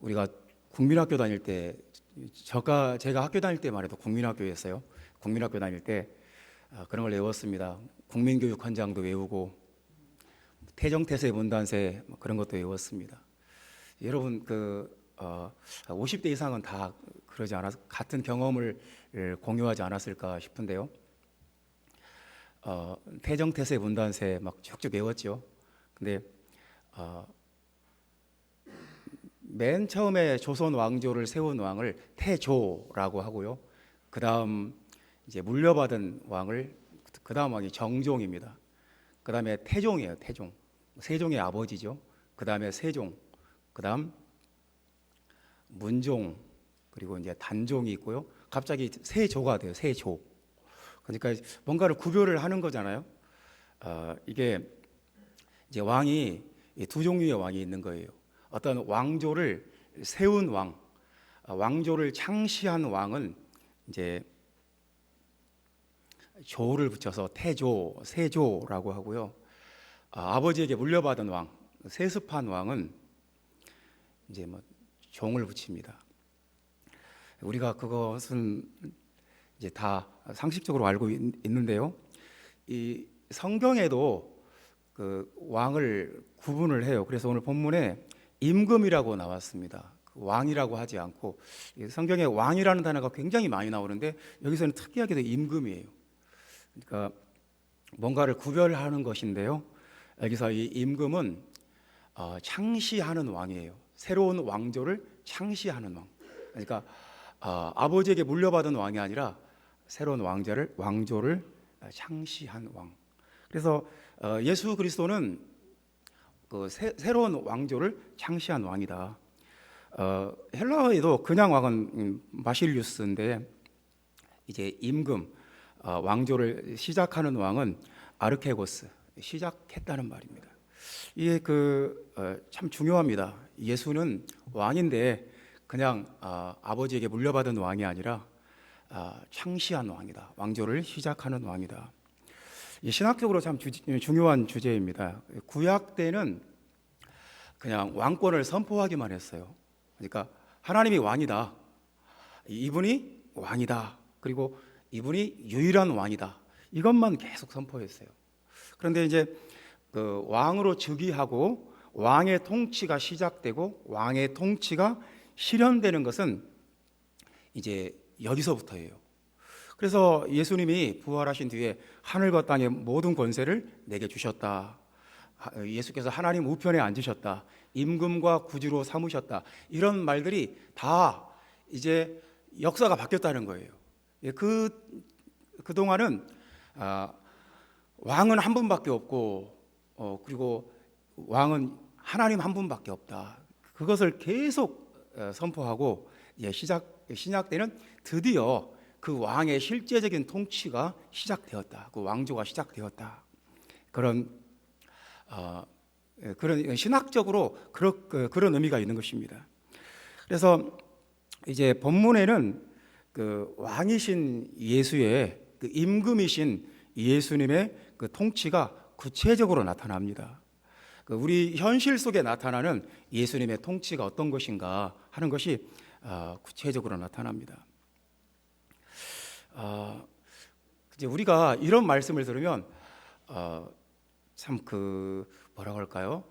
우리가 국민학교 다닐 때, 제가 학교 다닐 때만 해도 국민학교였어요. 국민학교 다닐 때 그런 걸 외웠습니다. 국민교육 헌장도 외우고 태정태세 문단세 그런 것도 외웠습니다. 여러분 50대 이상은 다 그러지 같은 경험을 공유하지 않았을까 싶은데요. 태정태세 문단세 막 쭉쭉 외웠죠. 근데 맨 처음에 조선 왕조를 세운 왕을 태조라고 하고요. 그 다음 이제 물려받은 왕을, 그 다음 왕이 정종입니다. 그 다음에 태종이에요. 태종, 세종의 아버지죠. 그 다음에 세종, 그 다음 문종, 그리고 이제 단종이 있고요. 갑자기 세조가 돼요. 세조. 그러니까 뭔가를 구별을 하는 거잖아요. 이게 이제 왕이 두 종류의 왕이 있는 거예요. 어떤 왕조를 세운 왕, 왕조를 창시한 왕은 이제 조를 붙여서 태조, 세조라고 하고요. 아버지에게 물려받은 왕, 세습한 왕은 이제 뭐 종을 붙입니다. 우리가 그것은 이제 다 상식적으로 알고 있는데요. 이 성경에도 그 왕을 구분을 해요. 그래서 오늘 본문에 임금이라고 나왔습니다. 왕이라고 하지 않고, 성경에 왕이라는 단어가 굉장히 많이 나오는데 여기서는 특이하게도 임금이에요. 그러니까 뭔가를 구별하는 것인데요. 여기서 이 임금은 창시하는 왕이에요. 새로운 왕조를 창시하는 왕. 그러니까 아버지에게 물려받은 왕이 아니라 새로운 왕조를 창시한 왕. 그래서 예수 그리스도는 그 새로운 왕조를 창시한 왕이다. 헬라어에도 그냥 왕은 바실리우스인데, 이제 임금, 왕조를 시작하는 왕은 아르케고스, 시작했다는 말입니다. 이게 참 중요합니다. 예수는 왕인데 그냥 아버지에게 물려받은 왕이 아니라 창시한 왕이다. 왕조를 시작하는 왕이다. 신학적으로 참 중요한 주제입니다. 구약 때는 그냥 왕권을 선포하기만 했어요. 그러니까 하나님이 왕이다, 이분이 왕이다, 그리고 이분이 유일한 왕이다, 이것만 계속 선포했어요. 그런데 이제 그 왕으로 즉위하고 왕의 통치가 시작되고 왕의 통치가 실현되는 것은 이제 여기서부터예요. 그래서 예수님이 부활하신 뒤에 하늘과 땅의 모든 권세를 내게 주셨다, 예수께서 하나님 우편에 앉으셨다, 임금과 구주로 삼으셨다, 이런 말들이 다 이제 역사가 바뀌었다는 거예요. 그동안은 왕은 한 분밖에 없고 그리고 왕은 하나님 한 분밖에 없다, 그것을 계속 선포하고 신약 때는 드디어 그 왕의 실제적인 통치가 시작되었다, 그 왕조가 시작되었다, 그런 신학적으로 그런 의미가 있는 것입니다. 그래서 이제 본문에는 그 왕이신 예수의, 그 임금이신 예수님의 그 통치가 구체적으로 나타납니다. 우리 현실 속에 나타나는 예수님의 통치가 어떤 것인가 하는 것이 구체적으로 나타납니다. 이제 우리가 이런 말씀을 들으면 참 뭐라고 할까요?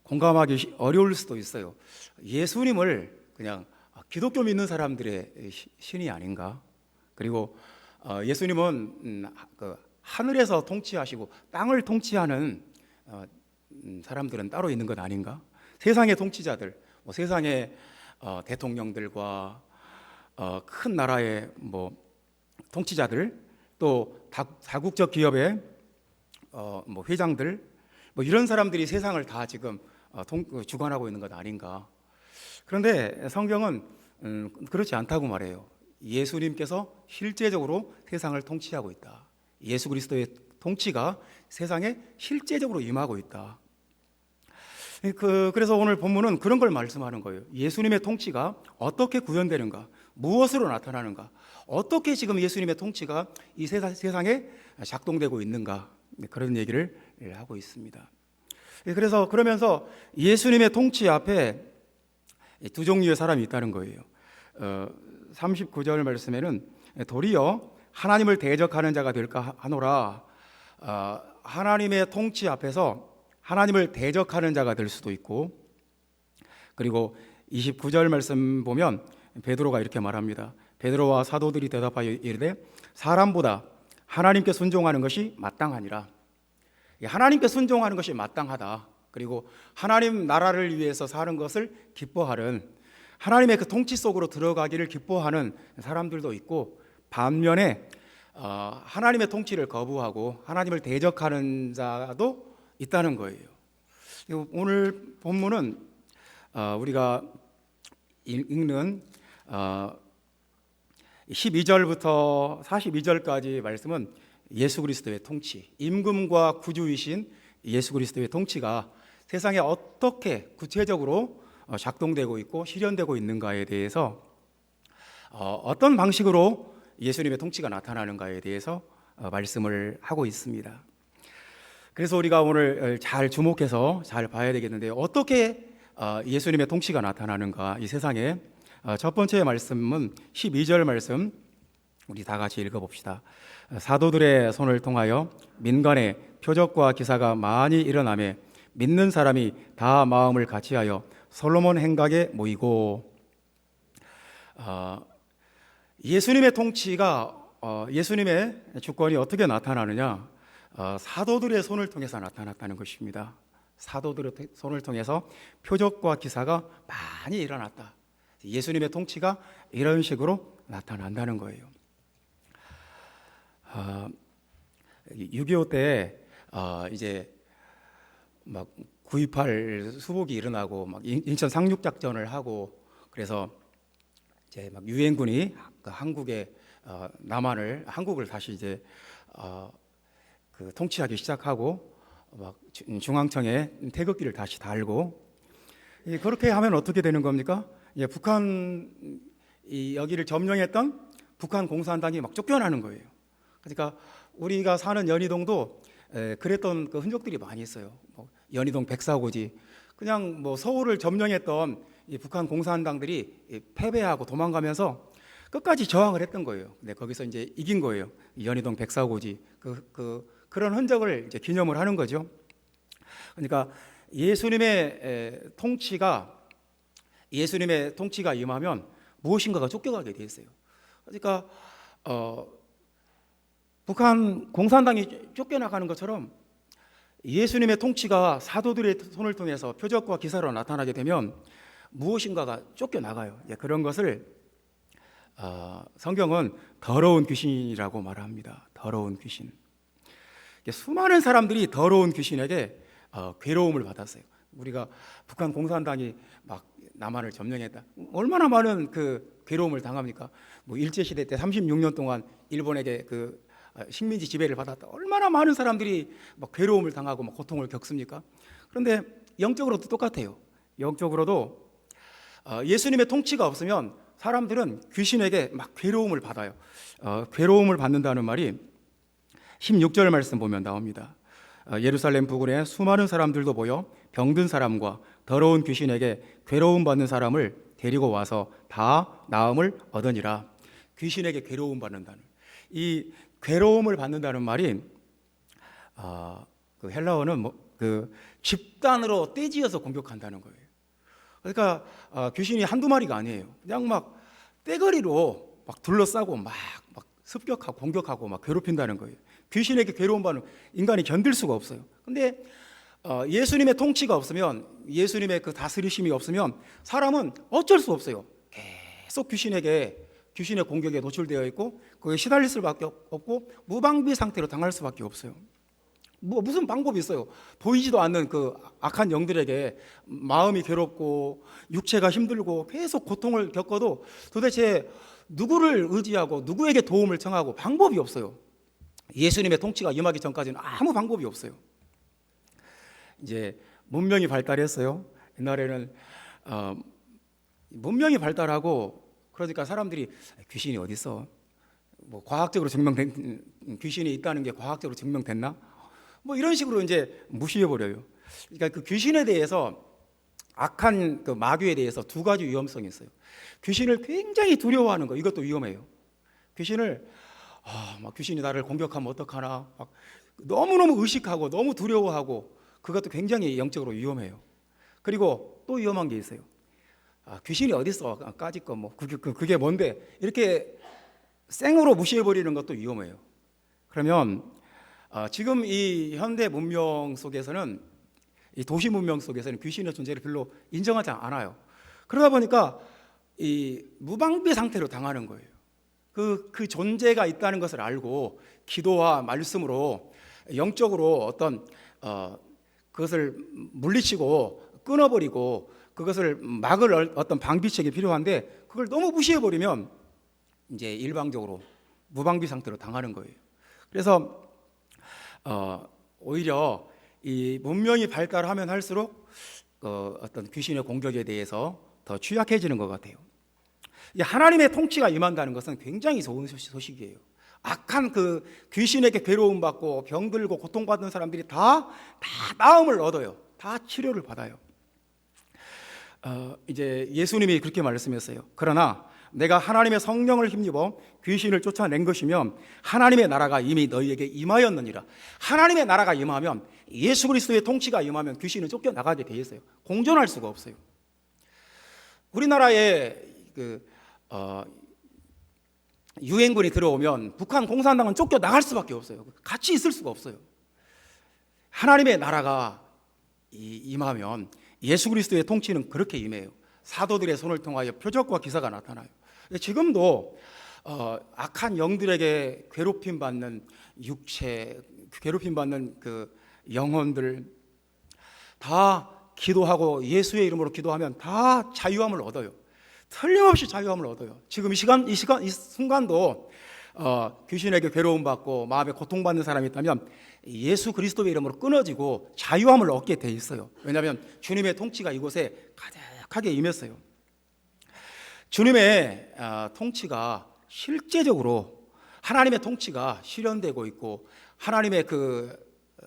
공감하기 어려울 수도 있어요. 예수님을 그냥 기독교 믿는 사람들의 신이 아닌가? 그리고 예수님은 하늘에서 통치하시고 땅을 통치하는 사람들은 따로 있는 것 아닌가? 세상의 통치자들, 세상의 대통령들과 큰 나라의 통치자들, 또 다국적 기업의 회장들, 이런 사람들이 세상을 다 지금 주관하고 있는 것 아닌가? 그런데 성경은 그렇지 않다고 말해요. 예수님께서 실제적으로 세상을 통치하고 있다. 예수 그리스도의 통치가 세상에 실제적으로 임하고 있다. 그래서 오늘 본문은 그런 걸 말씀하는 거예요. 예수님의 통치가 어떻게 구현되는가, 무엇으로 나타나는가, 어떻게 지금 예수님의 통치가 이 세상에 작동되고 있는가, 그런 얘기를 하고 있습니다. 그래서 그러면서 예수님의 통치 앞에 두 종류의 사람이 있다는 거예요. 39절 말씀에는 도리어 하나님을 대적하는 자가 될까 하노라. 하나님의 통치 앞에서 하나님을 대적하는 자가 될 수도 있고, 그리고 29절 말씀 보면 베드로가 이렇게 말합니다. 베드로와 사도들이 대답하여 이르되 사람보다 하나님께 순종하는 것이 마땅하니라. 하나님께 순종하는 것이 마땅하다. 그리고 하나님 나라를 위해서 사는 것을 기뻐하는, 하나님의 그 통치 속으로 들어가기를 기뻐하는 사람들도 있고, 반면에 하나님의 통치를 거부하고 하나님을 대적하는 자도 있다는 거예요. 오늘 본문은 우리가 읽는 12절부터 42절까지 말씀은 예수 그리스도의 통치, 임금과 구주이신 예수 그리스도의 통치가 세상에 어떻게 구체적으로 작동되고 있고 실현되고 있는가에 대해서, 어떤 방식으로 예수님의 통치가 나타나는가에 대해서 말씀을 하고 있습니다. 그래서 우리가 오늘 잘 주목해서 잘 봐야 되겠는데, 어떻게 예수님의 통치가 나타나는가 이 세상에. 첫 번째 말씀은 12절 말씀, 우리 다 같이 읽어봅시다. 사도들의 손을 통하여 민간에 표적과 기사가 많이 일어나매 믿는 사람이 다 마음을 같이하여 솔로몬 행각에 모이고. 예수님의 통치가, 예수님의 주권이 어떻게 나타나느냐? 사도들의 손을 통해서 나타났다는 것입니다. 사도들의 손을 통해서 표적과 기사가 많이 일어났다. 예수님의 통치가 이런 식으로 나타난다는 거예요. 6.25 때 이제 막 9.28 수복이 일어나고 막 인천 상륙 작전을 하고, 그래서 이제 막 유엔군이 한국의 한국을 다시 이제 그 통치하기 시작하고, 막 중앙청에 태극기를 다시 달고, 그렇게 하면 어떻게 되는 겁니까? 북한 여기를 점령했던 북한 공산당이 막 쫓겨나는 거예요. 그러니까 우리가 사는 연희동도 그랬던 그 흔적들이 많이 있어요. 연희동 백사고지, 그냥 서울을 점령했던 이 북한 공산당들이 패배하고 도망가면서 끝까지 저항을 했던 거예요. 근데 거기서 이제 이긴 거예요. 연희동 백사고지, 그런 흔적을 이제 기념을 하는 거죠. 그러니까 예수님의 통치가 임하면 무엇인가가 쫓겨가게 돼 있어요. 그러니까 북한 공산당이 쫓겨나가는 것처럼 예수님의 통치가 사도들의 손을 통해서 표적과 기사로 나타나게 되면 무엇인가가 쫓겨나가요. 그런 것을 성경은 더러운 귀신이라고 말합니다. 더러운 귀신. 수많은 사람들이 더러운 귀신에게 괴로움을 받았어요. 우리가 북한 공산당이 막 남한을 점령했다, 얼마나 많은 그 괴로움을 당합니까? 일제시대 때 36년 동안 일본에게 그 식민지 지배를 받았다, 얼마나 많은 사람들이 막 괴로움을 당하고 막 고통을 겪습니까? 그런데 영적으로도 똑같아요. 영적으로도 예수님의 통치가 없으면 사람들은 귀신에게 막 괴로움을 받아요. 괴로움을 받는다는 말이 16절 말씀 보면 나옵니다. 예루살렘 부근에 수많은 사람들도 모여 병든 사람과 더러운 귀신에게 괴로움 받는 사람을 데리고 와서 다 나음을 얻으니라. 귀신에게 괴로움 받는다는, 이 괴로움을 받는다는 말이 그 헬라어는 집단으로 떼지어서 공격한다는 거예요. 그러니까 귀신이 한두 마리가 아니에요. 그냥 막 떼거리로 막 둘러싸고 막 습격하고 공격하고 막 괴롭힌다는 거예요. 귀신에게 괴로움 받는, 인간이 견딜 수가 없어요. 근데 예수님의 통치가 없으면, 예수님의 그 다스리심이 없으면 사람은 어쩔 수 없어요. 계속 귀신의 공격에 노출되어 있고 거기에 시달릴 수밖에 없고 무방비 상태로 당할 수밖에 없어요. 무슨 방법이 있어요? 보이지도 않는 그 악한 영들에게 마음이 괴롭고 육체가 힘들고 계속 고통을 겪어도 도대체 누구를 의지하고 누구에게 도움을 청하고 방법이 없어요. 예수님의 통치가 임하기 전까지는 아무 방법이 없어요. 이제 문명이 발달했어요. 옛날에는 문명이 발달하고 그러니까 사람들이 귀신이 어디 있어? 과학적으로 증명된 귀신이 있다는 게 과학적으로 증명됐나? 이런 식으로 이제 무시해 버려요. 그러니까 그 귀신에 대해서, 악한 그 마귀에 대해서 두 가지 위험성이 있어요. 귀신을 굉장히 두려워하는 거, 이것도 위험해요. 귀신을 막 귀신이 나를 공격하면 어떡하나, 막 너무너무 의식하고 너무 두려워하고, 그것도 굉장히 영적으로 위험해요. 그리고 또 위험한 게 있어요. 귀신이 어디 있어? 까짓 거 뭐 그게 뭔데? 이렇게 생으로 무시해버리는 것도 위험해요. 그러면 지금 이 현대 문명 속에서는, 이 도시 문명 속에서는 귀신의 존재를 별로 인정하지 않아요. 그러다 보니까 이 무방비 상태로 당하는 거예요. 그 존재가 있다는 것을 알고 기도와 말씀으로 영적으로 어떤 그것을 물리치고 끊어버리고 그것을 막을 어떤 방비책이 필요한데, 그걸 너무 무시해버리면 이제 일방적으로 무방비 상태로 당하는 거예요. 그래서 오히려 이 문명이 발달하면 할수록 어떤 귀신의 공격에 대해서 더 취약해지는 것 같아요. 하나님의 통치가 임한다는 것은 굉장히 좋은 소식이에요. 악한 그 귀신에게 괴로움받고 병들고 고통받는 사람들이 다 나음을 얻어요. 다 치료를 받아요. 이제 예수님이 그렇게 말씀했어요. 그러나 내가 하나님의 성령을 힘입어 귀신을 쫓아낸 것이면 하나님의 나라가 이미 너희에게 임하였느니라. 하나님의 나라가 임하면, 예수 그리스도의 통치가 임하면 귀신은 쫓겨나가게 돼 있어요. 공존할 수가 없어요. 우리나라에 유행군이 들어오면 북한 공산당은 쫓겨나갈 수밖에 없어요. 같이 있을 수가 없어요. 하나님의 나라가 임하면 예수 그리스도의 통치는 그렇게 임해요. 사도들의 손을 통하여 표적과 기사가 나타나요. 지금도 악한 영들에게 괴롭힘받는 육체, 괴롭힘받는 그 영혼들 다 기도하고 예수의 이름으로 기도하면 다 자유함을 얻어요. 틀림없이 자유함을 얻어요. 지금 이 순간도 귀신에게 괴로움받고 마음에 고통받는 사람이 있다면 예수 그리스도의 이름으로 끊어지고 자유함을 얻게 돼 있어요. 왜냐하면 주님의 통치가 이곳에 가득하게 임했어요. 주님의 통치가 실제적으로, 하나님의 통치가 실현되고 있고, 하나님의 그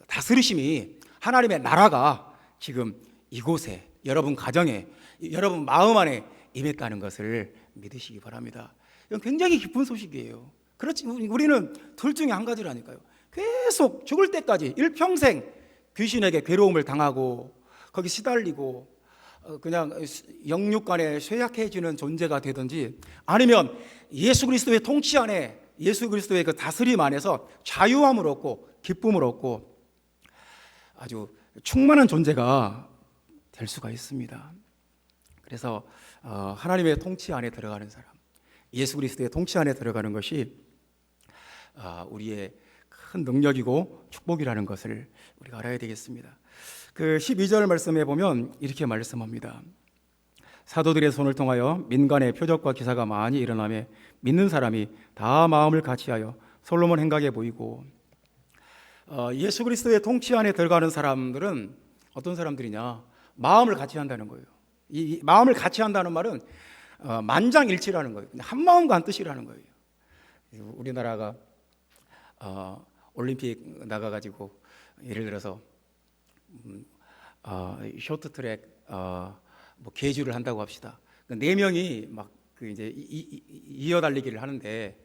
다스리심이, 하나님의 나라가 지금 이곳에, 여러분 가정에, 여러분 마음 안에 임했다는 것을 믿으시기 바랍니다. 이건 굉장히 기쁜 소식이에요. 그렇지, 우리는 둘 중에 한 가지라니까요. 계속 죽을 때까지 일평생 귀신에게 괴로움을 당하고 거기 시달리고 그냥 영육간에 쇠약해지는 존재가 되든지, 아니면 예수 그리스도의 통치 안에, 예수 그리스도의 그 다스림 안에서 자유함을 얻고 기쁨을 얻고 아주 충만한 존재가 될 수가 있습니다. 그래서 하나님의 통치 안에 들어가는 사람, 예수 그리스도의 통치 안에 들어가는 것이 우리의 큰 능력이고 축복이라는 것을 우리가 알아야 되겠습니다. 그 12절 말씀에 보면 이렇게 말씀합니다. 사도들의 손을 통하여 민간의 표적과 기사가 많이 일어나며 믿는 사람이 다 마음을 같이하여 솔로몬 행각에 모이고. 예수 그리스도의 통치 안에 들어가는 사람들은 어떤 사람들이냐? 마음을 같이 한다는 거예요. 이 마음을 같이 한다는 말은 만장일치라는 거예요. 한 마음과 한 뜻이라는 거예요. 우리나라가 올림픽 나가가지고 예를 들어서 쇼트트랙 뭐 계주를 한다고 합시다. 네 명이 막 그 이제 이어 달리기를 하는데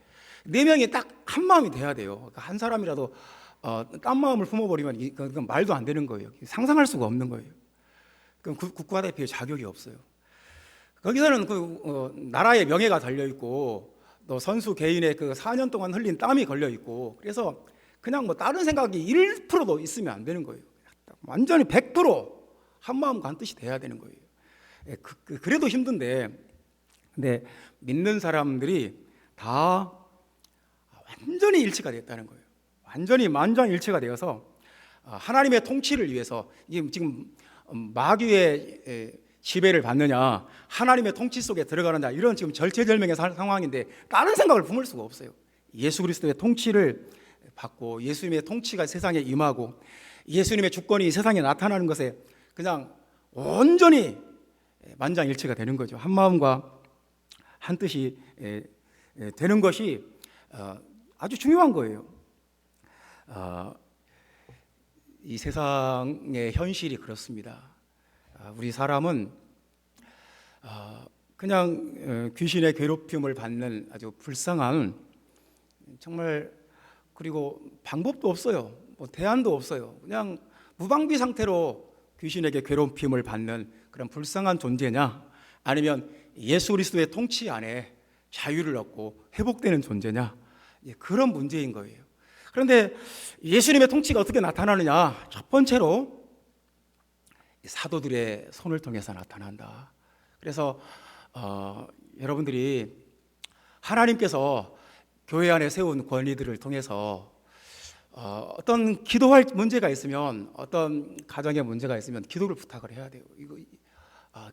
네 명이 딱 한 마음이 돼야 돼요. 그러니까 한 사람이라도 딴 마음을 품어버리면 그건 말도 안 되는 거예요. 상상할 수가 없는 거예요. 그럼 국가대표의 자격이 없어요. 거기서는 나라의 명예가 달려 있고 또 선수 개인의 그 4년 동안 흘린 땀이 걸려 있고, 그래서 그냥 뭐 다른 생각이 1%도 있으면 안 되는 거예요. 완전히 100% 한 마음과 한 뜻이 돼야 되는 거예요. 그래도 힘든데, 근데 믿는 사람들이 다 완전히 일치가 됐다는 거예요. 완전히 만장일치가 되어서 하나님의 통치를 위해서, 이게 지금 마귀의 지배를 받느냐, 하나님의 통치 속에 들어가느냐, 이런 지금 절체절명의 상황인데 다른 생각을 품을 수가 없어요. 예수 그리스도의 통치를 받고 예수님의 통치가 세상에 임하고 예수님의 주권이 이 세상에 나타나는 것에 그냥 온전히 만장일치가 되는 거죠. 한 마음과 한 뜻이 되는 것이 아주 중요한 거예요. 이 세상의 현실이 그렇습니다. 우리 사람은 그냥 귀신의 괴롭힘을 받는 아주 불쌍한, 정말, 그리고 방법도 없어요. 뭐 대안도 없어요. 그냥 무방비 상태로 귀신에게 괴롭힘을 받는 그런 불쌍한 존재냐, 아니면 예수 그리스도의 통치 안에 자유를 얻고 회복되는 존재냐, 그런 문제인 거예요. 그런데 예수님의 통치가 어떻게 나타나느냐? 첫 번째로 사도들의 손을 통해서 나타난다. 그래서 여러분들이 하나님께서 교회 안에 세운 권위들을 통해서 어떤 기도할 문제가 있으면, 어떤 가정에 문제가 있으면 기도를 부탁을 해야 돼요. 이거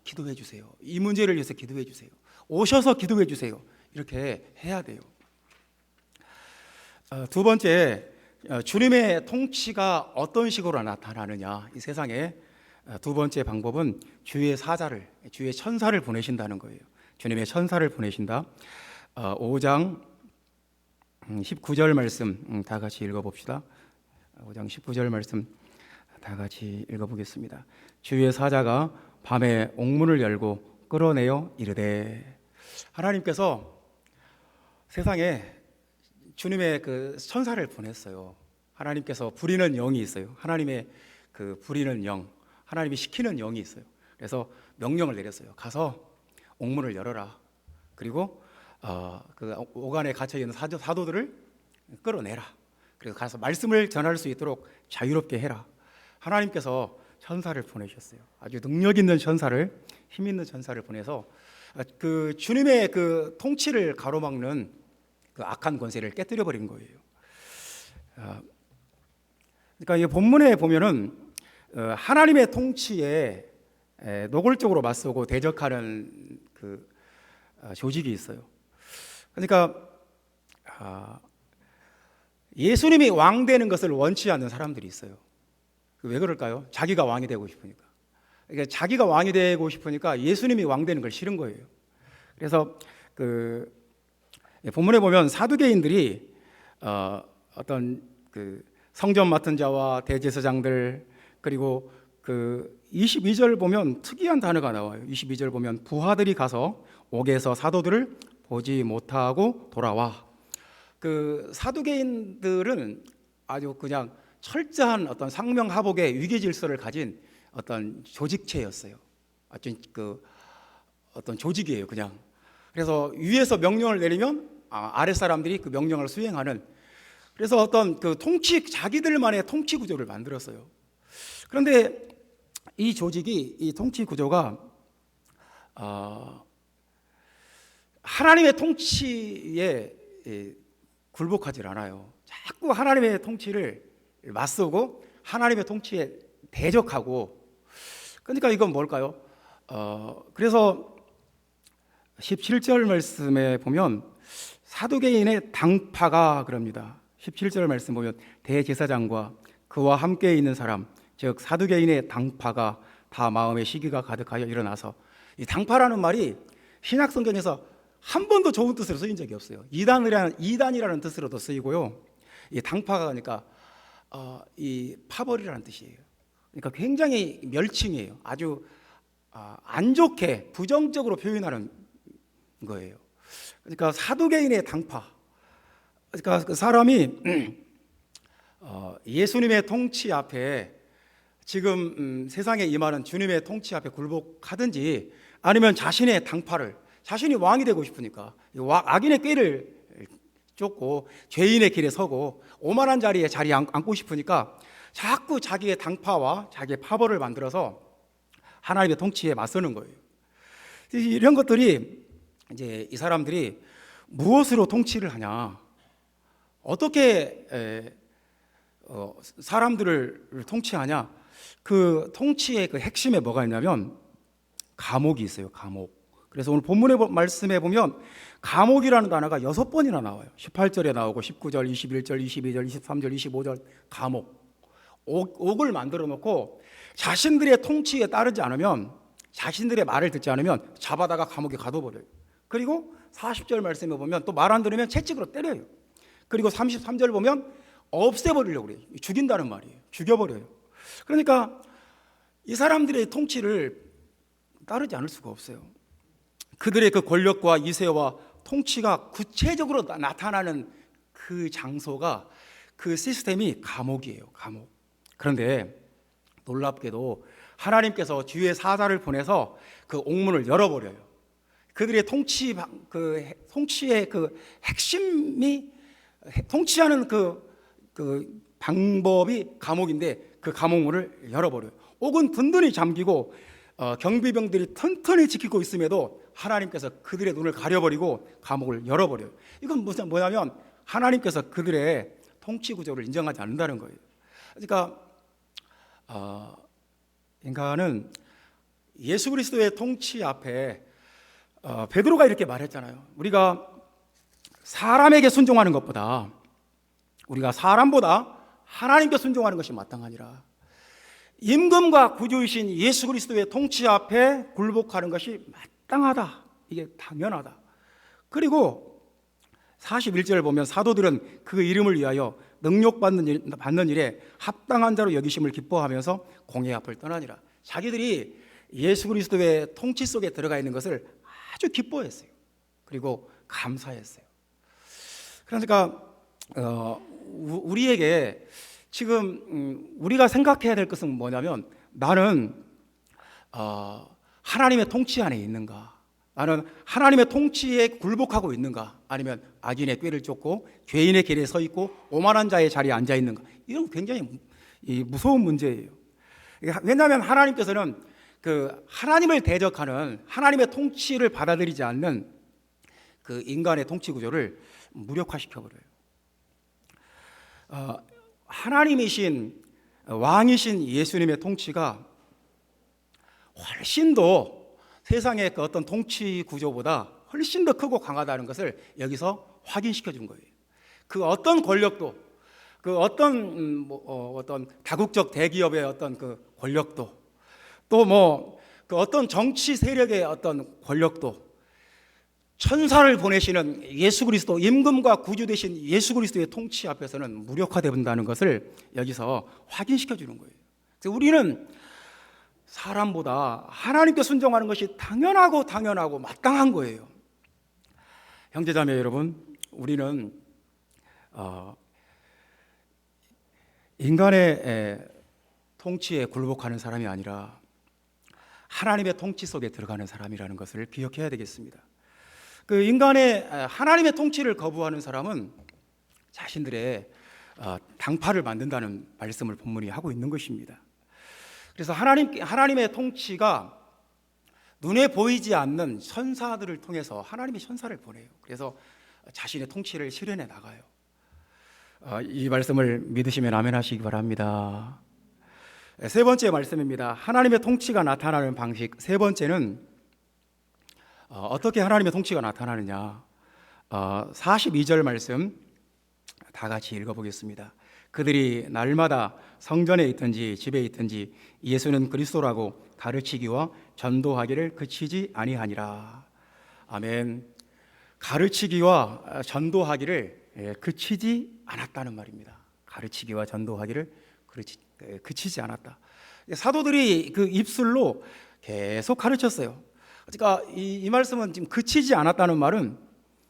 기도해 주세요. 이 문제를 위해서 기도해 주세요. 오셔서 기도해 주세요. 이렇게 해야 돼요. 두 번째, 주님의 통치가 어떤 식으로 나타나느냐, 이 세상에 두 번째 방법은 주의 사자를, 주의 천사를 보내신다는 거예요. 주님의 천사를 보내신다. 5장 19절 말씀 다 같이 읽어봅시다. 5장 19절 말씀 다 같이 읽어보겠습니다. 주의 사자가 밤에 옥문을 열고 끌어내어 이르되. 하나님께서 세상에 주님의 그 천사를 보냈어요. 하나님께서 부리는 영이 있어요. 하나님의 그 부리는 영, 하나님이 시키는 영이 있어요. 그래서 명령을 내렸어요. 가서 옥문을 열어라. 그리고 그 옥 안에 갇혀 있는 사도들을 끌어내라. 그래서 가서 말씀을 전할 수 있도록 자유롭게 해라. 하나님께서 천사를 보내셨어요. 아주 능력 있는 천사를, 힘 있는 천사를 보내서 그 주님의 그 통치를 가로막는 그 악한 권세를 깨뜨려 버린 거예요. 그러니까 이 본문에 보면은 하나님의 통치에 노골적으로 맞서고 대적하는 그 조직이 있어요. 그러니까 예수님이 왕 되는 것을 원치 않는 사람들이 있어요. 왜 그럴까요? 자기가 왕이 되고 싶으니까. 그러니까 자기가 왕이 되고 싶으니까 예수님이 왕 되는 걸 싫은 거예요. 그래서 그 본문에 보면 사두개인들이 어떤 그 성전 맡은 자와 대제사장들, 그리고 그 22절 보면 특이한 단어가 나와요. 22절 보면 부하들이 가서 옥에서 사도들을 보지 못하고 돌아와. 그 사두개인들은 아주 그냥 철저한 어떤 상명하복의 위계 질서를 가진 어떤 조직체였어요. 그 어떤 조직이에요, 그냥. 그래서 위에서 명령을 내리면 아랫 사람들이 그 명령을 수행하는, 그래서 어떤 그 자기들만의 통치 구조를 만들었어요. 그런데 이 조직이, 이 통치 구조가 하나님의 통치에 굴복하지 않아요. 자꾸 하나님의 통치를 맞서고 하나님의 통치에 대적하고. 그러니까 이건 뭘까요? 그래서 17절 말씀에 보면 사두개인의 당파가 그럽니다. 17절 말씀 보면 대제사장과 그와 함께 있는 사람, 즉 사두개인의 당파가 다 마음의 시기가 가득하여 일어나서. 이 당파라는 말이 신약 성경에서 한 번도 좋은 뜻으로 쓰인 적이 없어요. 이단이라는 뜻으로도 쓰이고요. 이 당파가 그러니까 이 파벌이라는 뜻이에요. 그러니까 굉장히 멸칭이에요. 아주 안 좋게 부정적으로 표현하는 거예요. 그러니까 사두개인의 당파. 그러니까 그 사람이 예수님의 통치 앞에, 지금 세상에 임하는 주님의 통치 앞에 굴복하든지, 아니면 자신의 당파를, 자신이 왕이 되고 싶으니까 악인의 꾀를 쫓고 죄인의 길에 서고 오만한 자리에 자리 앉고 싶으니까 자꾸 자기의 당파와 자기의 파벌을 만들어서 하나님의 통치에 맞서는 거예요. 이런 것들이 이제 이 사람들이 무엇으로 통치를 하냐, 어떻게 사람들을 통치하냐, 그 통치의 그 핵심에 뭐가 있냐면 감옥이 있어요. 감옥. 그래서 오늘 본문의 말씀에 보면 감옥이라는 단어가 6번이나 나와요. 18절에 나오고 19절, 21절, 22절, 23절, 25절. 감옥. 옥을 만들어 놓고 자신들의 통치에 따르지 않으면, 자신들의 말을 듣지 않으면 잡아다가 감옥에 가둬버려요. 그리고 40절 말씀에 보면 또 말 안 들으면 채찍으로 때려요. 그리고 33절 보면 없애버리려고 그래요. 죽인다는 말이에요. 죽여버려요. 그러니까 이 사람들의 통치를 따르지 않을 수가 없어요. 그들의 그 권력과 이세와 통치가 구체적으로 나타나는 그 장소가, 그 시스템이 감옥이에요. 감옥. 그런데 놀랍게도 하나님께서 주의 사자를 보내서 그 옥문을 열어버려요. 그들의 통치의 그 핵심이, 통치하는 그 방법이 감옥인데 그 감옥문을 열어버려요. 옥은 든든히 잠기고 경비병들이 튼튼히 지키고 있음에도 하나님께서 그들의 눈을 가려버리고 감옥을 열어버려요. 이건 뭐냐면 하나님께서 그들의 통치 구조를 인정하지 않는다는 거예요. 그러니까 인간은 예수 그리스도의 통치 앞에 베드로가 이렇게 말했잖아요. 우리가 사람에게 순종하는 것보다 우리가 사람보다 하나님께 순종하는 것이 마땅하니라. 임금과 구주이신 예수 그리스도의 통치 앞에 굴복하는 것이 마땅하다. 이게 당연하다. 그리고 41절을 보면 사도들은 그 이름을 위하여 능력받는 일에 합당한 자로 여기심을 기뻐하면서 공의 앞을 떠나니라. 자기들이 예수 그리스도의 통치 속에 들어가 있는 것을 아주 기뻐했어요. 그리고 감사했어요. 그러니까 우리에게 지금 우리가 생각해야 될 것은 뭐냐면, 나는 하나님의 통치 안에 있는가? 나는 하나님의 통치에 굴복하고 있는가? 아니면 악인의 꾀를 쫓고 죄인의 길에 서 있고 오만한 자의 자리에 앉아 있는가? 이런 굉장히 무서운 문제예요. 왜냐하면 하나님께서는 그 하나님을 대적하는, 하나님의 통치를 받아들이지 않는 그 인간의 통치 구조를 무력화시켜 버려요. 하나님이신 왕이신 예수님의 통치가 훨씬 더 세상의 그 어떤 통치 구조보다 훨씬 더 크고 강하다는 것을 여기서 확인시켜 준 거예요. 그 어떤 권력도, 그 어떤 다국적 대기업의 어떤 그 권력도, 또 그 어떤 정치 세력의 어떤 권력도 천사를 보내시는 예수 그리스도, 임금과 구주 되신 예수 그리스도의 통치 앞에서는 무력화된다는 것을 여기서 확인시켜 주는 거예요. 그래서 우리는 사람보다 하나님께 순종하는 것이 당연하고 마땅한 거예요. 형제자매 여러분, 우리는 인간의 통치에 굴복하는 사람이 아니라 하나님의 통치 속에 들어가는 사람이라는 것을 기억해야 되겠습니다. 그 인간의 하나님의 통치를 거부하는 사람은 자신들의 당파를 만든다는 말씀을 본문이 하고 있는 것입니다. 그래서 하나님의 통치가 눈에 보이지 않는 천사들을 통해서 하나님이 천사를 보내요. 그래서 자신의 통치를 실현해 나가요. 이 말씀을 믿으시면 아멘 하시기 바랍니다. 세 번째 말씀입니다. 하나님의 통치가 나타나는 방식. 세 번째는 어떻게 하나님의 통치가 나타나느냐. 42절 말씀 다 같이 읽어보겠습니다. 그들이 날마다 성전에 있든지 집에 있든지 예수는 그리스도라고 가르치기와 전도하기를 그치지 아니하니라. 아멘. 가르치기와 전도하기를 그치지 않았다는 말입니다. 가르치기와 전도하기를 그치지 않았다. 사도들이 그 입술로 계속 가르쳤어요. 그러니까 이 말씀은 지금 그치지 않았다는 말은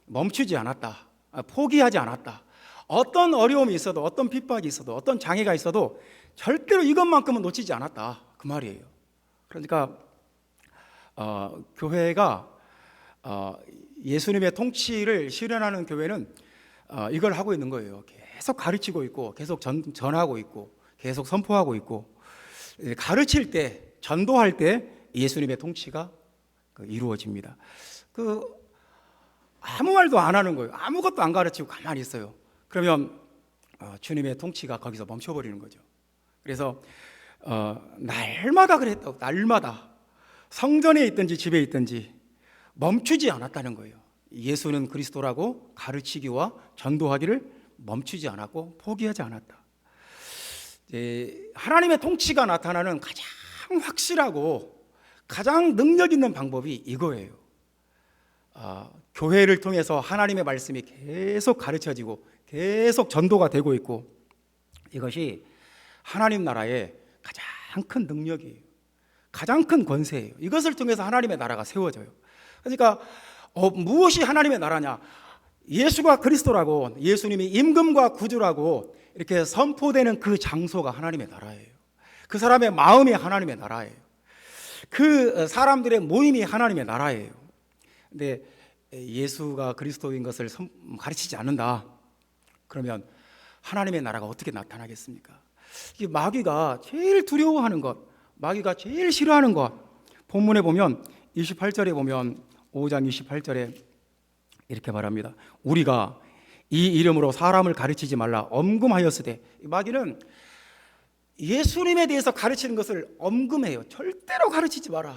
멈추지 않았다, 포기하지 않았다. 어떤 어려움이 있어도, 어떤 핍박이 있어도, 어떤 장애가 있어도 절대로 이것만큼은 놓치지 않았다, 그 말이에요. 그러니까 교회가 예수님의 통치를 실현하는 교회는 이걸 하고 있는 거예요. 계속 가르치고 있고, 계속 전하고 있고, 계속 선포하고 있고, 가르칠 때, 전도할 때 예수님의 통치가 이루어집니다. 아무 말도 안 하는 거예요. 아무것도 안 가르치고 가만히 있어요. 그러면 주님의 통치가 거기서 멈춰버리는 거죠. 그래서 날마다 그랬다고, 날마다 성전에 있든지 집에 있든지 멈추지 않았다는 거예요. 예수는 그리스도라고 가르치기와 전도하기를 멈추지 않았고 포기하지 않았다. 하나님의 통치가 나타나는 가장 확실하고 가장 능력 있는 방법이 이거예요. 교회를 통해서 하나님의 말씀이 계속 가르쳐지고 계속 전도가 되고 있고, 이것이 하나님 나라의 가장 가장 큰 능력이에요. 가장 큰 권세예요. 이것을 통해서 하나님의 나라가 세워져요. 그러니까 무엇이 하나님의 나라냐? 예수가 그리스도라고, 예수님이 임금과 구주라고 이렇게 선포되는 그 장소가 하나님의 나라예요. 그 사람의 마음이 하나님의 나라예요. 그 사람들의 모임이 하나님의 나라예요. 근데 예수가 그리스도인 것을 가르치지 않는다. 그러면 하나님의 나라가 어떻게 나타나겠습니까? 이 마귀가 제일 두려워하는 것, 마귀가 제일 싫어하는 것, 본문에 보면 28절에 보면 5장 28절에 이렇게 말합니다. 우리가 이 이름으로 사람을 가르치지 말라 엄금하였으되, 마귀는 예수님에 대해서 가르치는 것을 엄금해요. 절대로 가르치지 마라.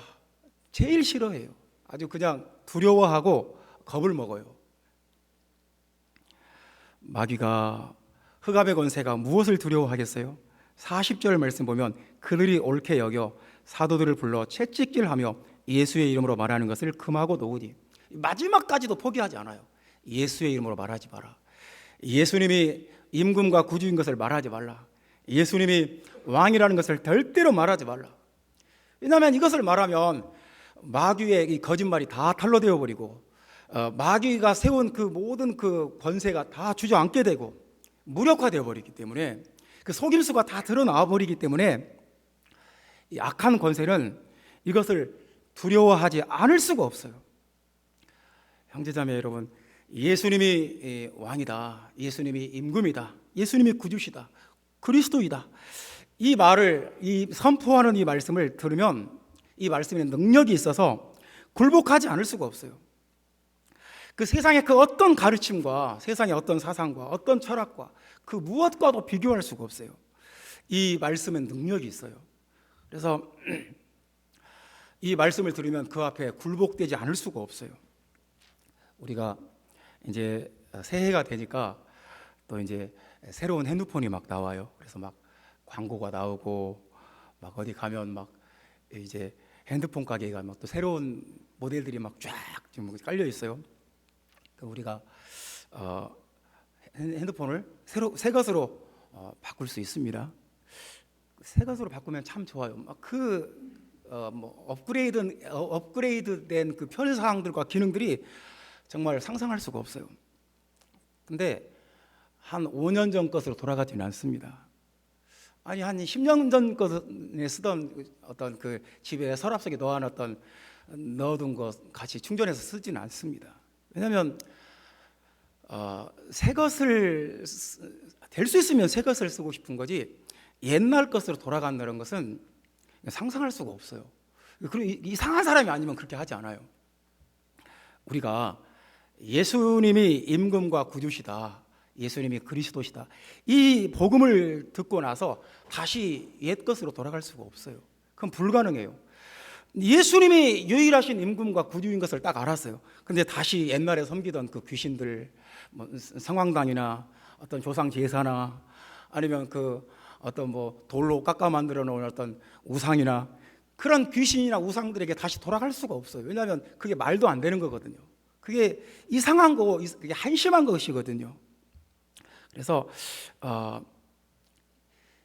제일 싫어해요. 아주 그냥 두려워하고 겁을 먹어요. 마귀가, 흑암의 권세가 무엇을 두려워하겠어요? 40절 말씀 보면 그들이 옳게 여겨 사도들을 불러 채찍질하며 예수의 이름으로 말하는 것을 금하고 놓으니, 마지막까지도 포기하지 않아요. 예수의 이름으로 말하지 마라. 예수님이 임금과 구주인 것을 말하지 말라. 예수님이 왕이라는 것을 절대로 말하지 말라. 왜냐하면 이것을 말하면 마귀의 이 거짓말이 다 탄로되어 버리고, 마귀가 세운 그 모든 그 권세가 다 주저앉게 되고 무력화되어 버리기 때문에, 그 속임수가 다 드러나 버리기 때문에 이 악한 권세는 이것을 두려워하지 않을 수가 없어요. 형제자매 여러분, 예수님이 왕이다, 예수님이 임금이다, 예수님이 구주시다, 그리스도이다, 이 말을, 이 선포하는 이 말씀을 들으면 이 말씀에 능력이 있어서 굴복하지 않을 수가 없어요. 그 세상의 그 어떤 가르침과 세상의 어떤 사상과 어떤 철학과 그 무엇과도 비교할 수가 없어요. 이 말씀엔 능력이 있어요. 그래서 이 말씀을 들으면 그 앞에 굴복되지 않을 수가 없어요. 우리가 이제 새해가 되니까 또 이제 새로운 핸드폰이 막 나와요. 그래서 막 광고가 나오고, 막 어디 가면 막 이제 핸드폰 가게가 막 또 새로운 모델들이 막 쫙 지금 깔려 있어요. 우리가 핸드폰을 새 것으로 바꿀 수 있습니다. 새 것으로 바꾸면 참 좋아요. 막 업그레이드된 그 편의사항들과 기능들이 정말 상상할 수가 없어요. 근데 한 5년 전 것으로 돌아가지는 않습니다. 아니, 한 10년 전 것에 쓰던 어떤 그 집에 서랍 속에 넣어둔 것 같이 충전해서 쓰지는 않습니다. 왜냐하면 새 것을 될 수 있으면 새 것을 쓰고 싶은 거지, 옛날 것으로 돌아간다는 것은 상상할 수가 없어요. 그리고 이상한 사람이 아니면 그렇게 하지 않아요. 우리가 예수님이 임금과 구주시다, 예수님이 그리스도시다, 이 복음을 듣고 나서 다시 옛 것으로 돌아갈 수가 없어요. 그건 불가능해요. 예수님이 유일하신 임금과 구주인 것을 딱 알았어요. 근데 다시 옛날에 섬기던 그 귀신들, 뭐 성황당이나 어떤 조상 제사나 아니면 그 어떤 뭐 돌로 깎아 만들어 놓은 어떤 우상이나 그런 귀신이나 우상들에게 다시 돌아갈 수가 없어요. 왜냐하면 그게 말도 안 되는 거거든요. 그게 이상한 거고, 그게 한심한 것이거든요. 그래서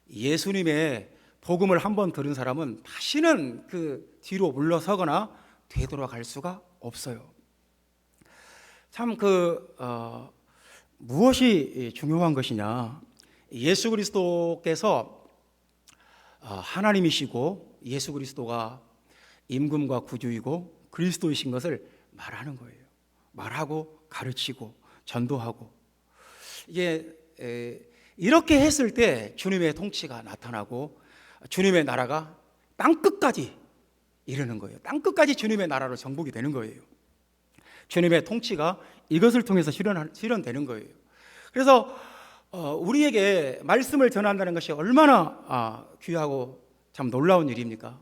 예수님의 복음을 한번 들은 사람은 다시는 그 뒤로 물러서거나 되돌아갈 수가 없어요. 참 무엇이 중요한 것이냐? 예수 그리스도께서 하나님이시고 예수 그리스도가 임금과 구주이고 그리스도이신 것을 말하는 거예요. 말하고 가르치고 전도하고, 이게 이렇게 했을 때 주님의 통치가 나타나고 주님의 나라가 땅끝까지 이르는 거예요. 땅끝까지 주님의 나라로 정복이 되는 거예요. 주님의 통치가 이것을 통해서 실현되는 거예요. 그래서 우리에게 말씀을 전한다는 것이 얼마나 귀하고 참 놀라운 일입니까?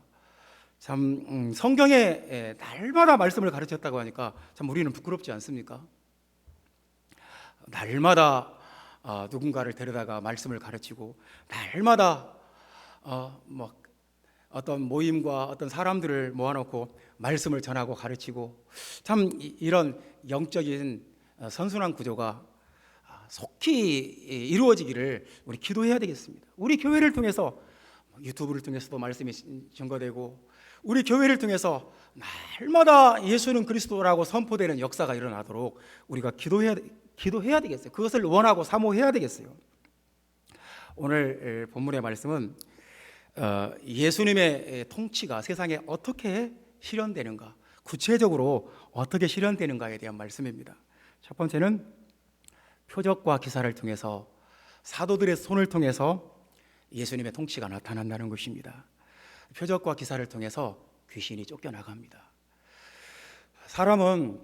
참 성경에 날마다 말씀을 가르쳤다고 하니까 참 우리는 부끄럽지 않습니까? 날마다 누군가를 데려다가 말씀을 가르치고, 날마다 어떤 모임과 어떤 사람들을 모아놓고 말씀을 전하고 가르치고, 참 이런 영적인 선순환 구조가 속히 이루어지기를 우리 기도해야 되겠습니다. 우리 교회를 통해서 유튜브를 통해서도 말씀이 증거되고 우리 교회를 통해서 날마다 예수는 그리스도라고 선포되는 역사가 일어나도록 우리가 기도해야 되겠어요. 그것을 원하고 사모해야 되겠어요. 오늘 본문의 말씀은 예수님의 통치가 세상에 어떻게 실현되는가, 구체적으로 어떻게 실현되는가에 대한 말씀입니다. 첫 번째는 표적과 기사를 통해서, 사도들의 손을 통해서 예수님의 통치가 나타난다는 것입니다. 표적과 기사를 통해서 귀신이 쫓겨나갑니다. 사람은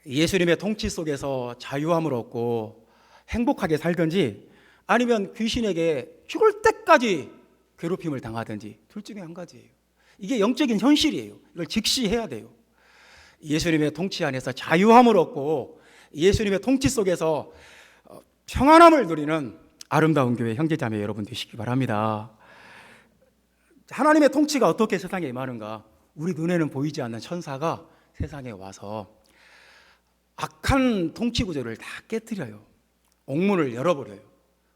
예수님의 통치 속에서 자유함을 얻고 행복하게 살든지 아니면 귀신에게 죽을 때까지 괴롭힘을 당하든지 둘 중에 한 가지예요. 이게 영적인 현실이에요. 이걸 직시해야 돼요. 예수님의 통치 안에서 자유함을 얻고 예수님의 통치 속에서 평안함을 누리는 아름다운 교회 형제자매 여러분 되시기 바랍니다. 하나님의 통치가 어떻게 세상에 임하는가? 우리 눈에는 보이지 않는 천사가 세상에 와서 악한 통치 구조를 다 깨뜨려요. 옥문을 열어버려요.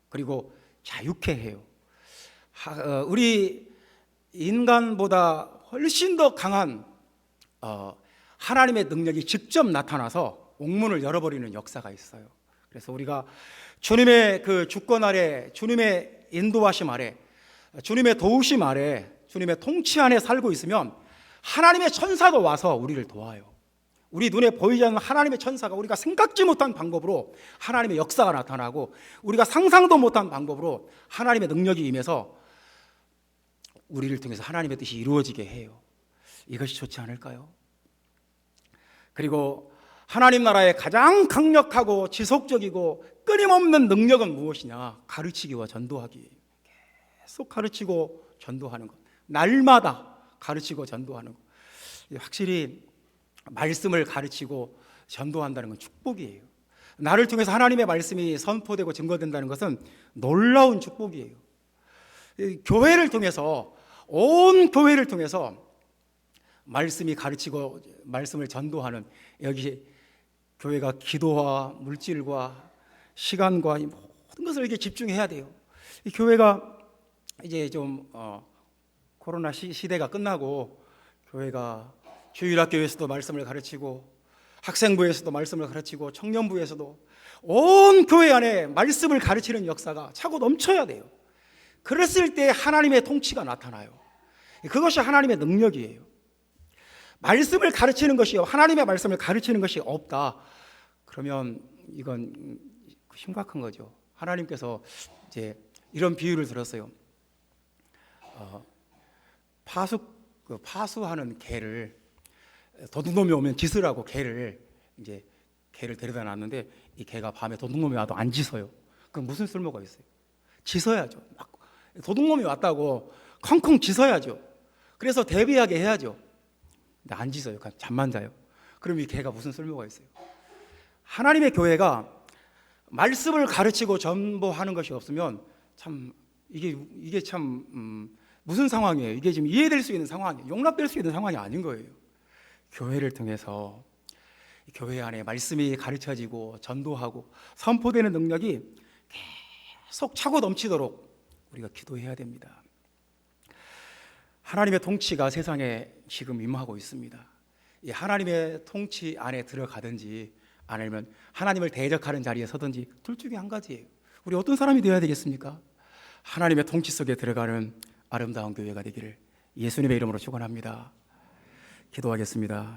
그리고 자유케 해요. 우리 인간보다 훨씬 더 강한 하나님의 능력이 직접 나타나서 옥문을 열어버리는 역사가 있어요. 그래서 우리가 주님의 그 주권 아래, 주님의 인도하심 아래, 주님의 도우심 아래, 주님의 통치 안에 살고 있으면 하나님의 천사도 와서 우리를 도와요. 우리 눈에 보이지 않는 하나님의 천사가 우리가 생각지 못한 방법으로 하나님의 역사가 나타나고 우리가 상상도 못한 방법으로 하나님의 능력이 임해서 우리를 통해서 하나님의 뜻이 이루어지게 해요. 이것이 좋지 않을까요? 그리고 하나님 나라의 가장 강력하고 지속적이고 끊임없는 능력은 무엇이냐? 가르치기와 전도하기. 계속 가르치고 전도하는 것. 날마다 가르치고 전도하는 것. 확실히 말씀을 가르치고 전도한다는 건 축복이에요. 나를 통해서 하나님의 말씀이 선포되고 증거된다는 것은 놀라운 축복이에요. 교회를 통해서, 온 교회를 통해서 말씀이 가르치고 말씀을 전도하는, 여기 교회가 기도와 물질과 시간과 모든 것을 이렇게 집중해야 돼요. 이 교회가 이제 좀 코로나 시대가 끝나고 교회가 주일학교에서도 말씀을 가르치고 학생부에서도 말씀을 가르치고 청년부에서도 온 교회 안에 말씀을 가르치는 역사가 차고 넘쳐야 돼요. 그랬을 때 하나님의 통치가 나타나요. 그것이 하나님의 능력이에요. 말씀을 가르치는 것이요, 하나님의 말씀을 가르치는 것이 없다, 그러면 이건 심각한 거죠. 하나님께서 이제 이런 비유를 들었어요. 파수하는 개를, 도둑놈이 오면 짖으라고 개를 데려다 놨는데 이 개가 밤에 도둑놈이 와도 안 짖어요. 그럼 무슨 쓸모가 있어요? 짖어야죠. 막 도둑놈이 왔다고 컹컹 짖어야죠. 그래서 대비하게 해야죠. 근데 안 짖어요. 그냥 잠만 자요. 그럼 이 개가 무슨 쓸모가 있어요? 하나님의 교회가 말씀을 가르치고 전보하는 것이 없으면 참 이게 참 무슨 상황이에요? 이게 지금 이해될 수 있는 상황이, 용납될 수 있는 상황이 아닌 거예요. 교회를 통해서 교회 안에 말씀이 가르쳐지고 전도하고 선포되는 능력이 계속 차고 넘치도록 우리가 기도해야 됩니다. 하나님의 통치가 세상에 지금 임하고 있습니다. 이 하나님의 통치 안에 들어가든지 아니면 하나님을 대적하는 자리에 서든지 둘 중에 한 가지예요. 우리 어떤 사람이 되어야 되겠습니까? 하나님의 통치 속에 들어가는 아름다운 교회가 되기를 예수님의 이름으로 축원합니다. 기도하겠습니다.